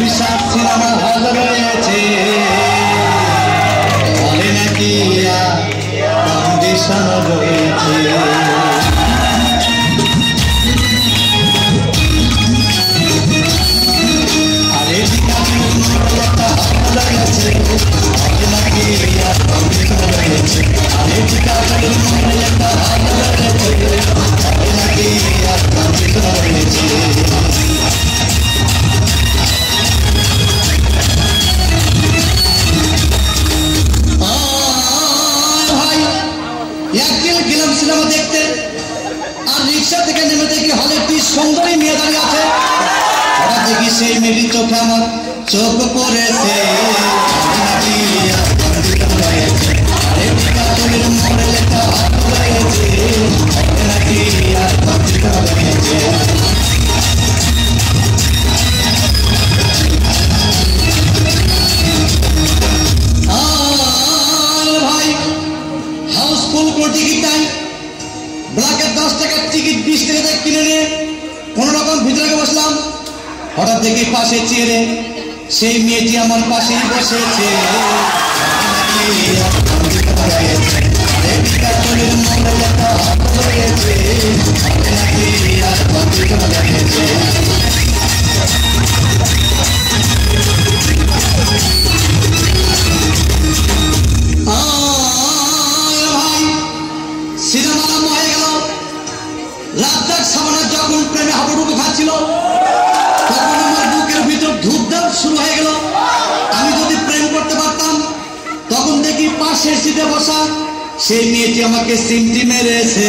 বিশাল cinema hall রয়েছে, বলে নাকি কন্ডিশন রয়েছে। আরে গেলাম সিনেমা দেখতে, আর রিক্সা থেকে নেমে দেখি হলে একটি সুন্দরী মেয়ে দাঁড়িয়ে আছে। হঠাৎ দেখি সেই মেয়েটির চোখে আমার চোখ পড়েছে। ব্ল্যাকের 10 টাকার টিকিট 20 টাকা দিয়ে কিনে নিয়ে কোন রকম ভিতরে বসলাম। হঠাৎ দেখি পাশে চেয়ারে সেই মেয়েটি আমার পাশেই বসেছে। সিনেমা আরম্ভ হয়ে গেল। রাজ্জাক সাবানা যখন প্রেমে হাবুডুবু খাচ্ছিল, তখন আমার বুকের ভিতর ধূপধাপ শুরু হয়ে গেল। আমি যদি প্রেম করতে পারতাম, তখন দেখি পাশের সিটে বসা সেই মেয়েটি আমাকে সিমটি মেরেছে।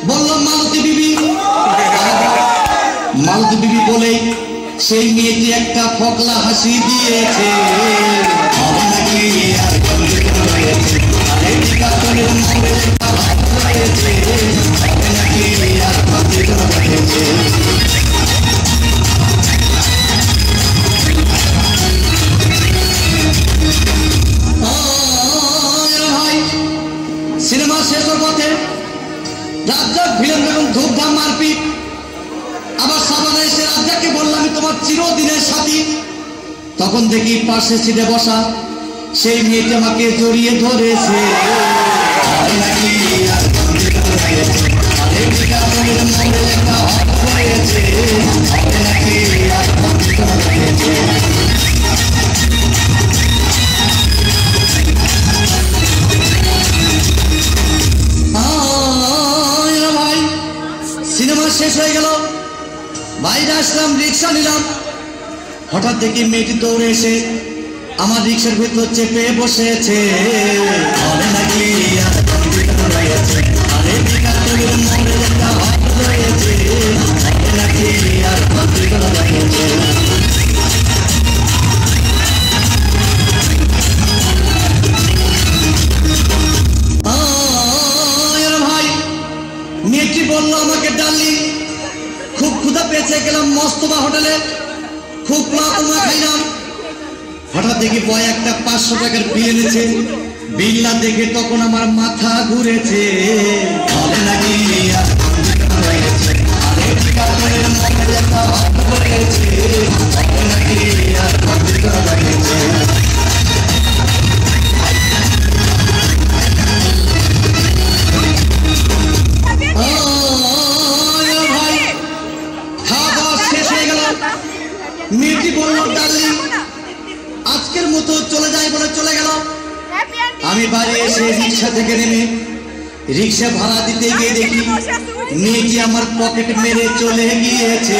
বললাম মালতী বিবি। মালতী বিবি বলে সেই মেয়েটি একটা ফকলা হাসি দিয়েছে। সিনেমা শেষ হওয়ার পথে রাজ্জাক ভিলেন বেগম ধূপধাম মারপিট। আবার সাবানা এসে রাজ্জাককে বললাম আমি তোমার চিরদিনের সাথী। তখন দেখি পাশে সিটে বসা সেই মেয়েটি আমাকে জড়িয়ে ধরেছে। সিনেমা শেষ হয়ে গেল, বাইরে আসলাম, রিক্সা নিলাম। হঠাৎ দেখি মেয়েটি দৌড়ে এসে আমার রিক্সার ভিতর চেপে বসেছে। মেয়েটি বললো আমাকে ডার্লিং, খুব ক্ষুধা পেয়েছে, গেলাম মস্তবা হোটেলে, খুব পোলা খাইলাম। হঠাৎ দেখি বয় একটা 500 টাকার বিল এনেছে। বিল না দেখে তখন আমার মাথা ঘুরেছে। মেয়েটি বলল ডার্লিং আজকের মতো চলে যাই বলে চলে গেল। আমি বাড়ি এসে রিক্সা থেকে নেমে রিক্সা ভাড়া দিতে গিয়ে দেখি মেয়েটি আমার পকেট মেরে চলে গিয়েছে।